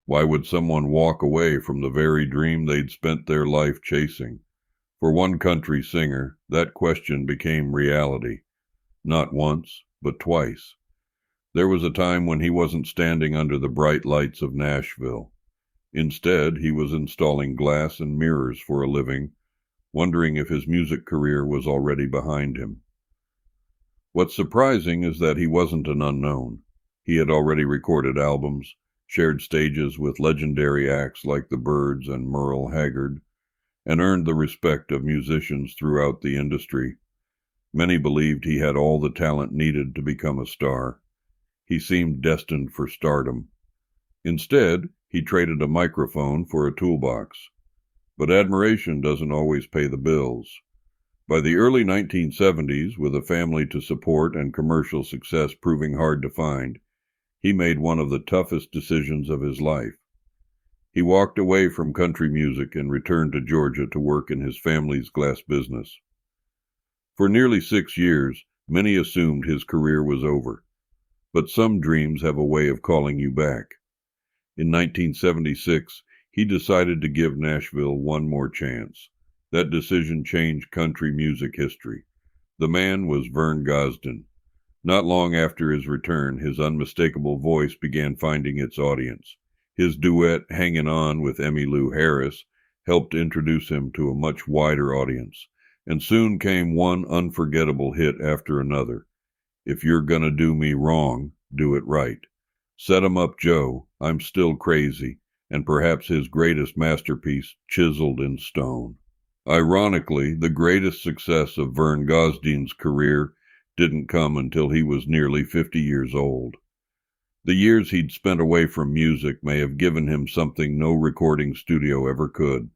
Why would someone walk away from the very dream they'd spent their life chasing? For one country singer, that question became reality. Not once, but twice. There was a time when he wasn't standing under the bright lights of Nashville. Instead, he was installing glass and mirrors for a living, wondering if his music career was already behind him. What's surprising is that he wasn't an unknown. He had already recorded albums, shared stages with legendary acts like the Byrds and Merle Haggard, and earned the respect of musicians throughout the industry. Many believed he had all the talent needed to become a star. He seemed destined for stardom. Instead, he traded a microphone for a toolbox. But admiration doesn't always pay the bills. By the early 1970s, with a family to support and commercial success proving hard to find, he made one of the toughest decisions of his life. He walked away from country music and returned to Georgia to work in his family's glass business. For nearly 6 years, many assumed his career was over. But some dreams have a way of calling you back. In 1976, he decided to give Nashville one more chance. That decision changed country music history. The man was Vern Gosdin. Not long after his return, his unmistakable voice began finding its audience. His duet, Hangin' On with Emmylou Harris, helped introduce him to a much wider audience, and soon came one unforgettable hit after another. If You're Gonna Do Me Wrong, Do It Right. Set 'Em Up Joe, I'm Still Crazy, and perhaps his greatest masterpiece, Chiseled in Stone. Ironically, the greatest success of Vern Gosdin's career didn't come until he was nearly 50 years old. The years he'd spent away from music may have given him something no recording studio ever could: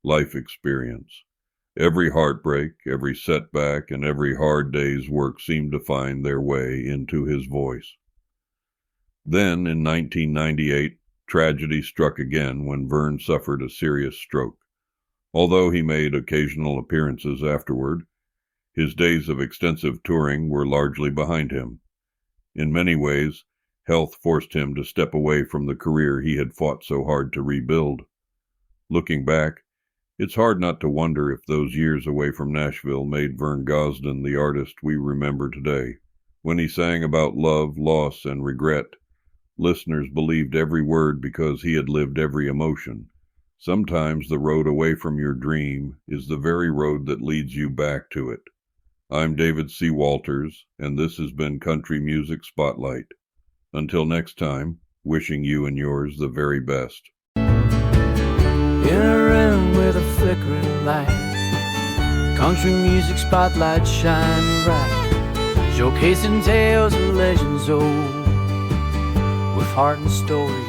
life experience. Every heartbreak, every setback, and every hard day's work seemed to find their way into his voice. Then, in 1998, tragedy struck again when Vern suffered a serious stroke. Although he made occasional appearances afterward, his days of extensive touring were largely behind him. In many ways, health forced him to step away from the career he had fought so hard to rebuild. Looking back, it's hard not to wonder if those years away from Nashville made Vern Gosdin the artist we remember today. When he sang about love, loss, and regret, listeners believed every word because he had lived every emotion. Sometimes the road away from your dream is the very road that leads you back to it. I'm David C. Walters, and this has been Country Music Spotlight. Until next time, wishing you and yours the very best. In a room with a flickering light, country music spotlight shining bright, showcasing tales of legends old, with heart and story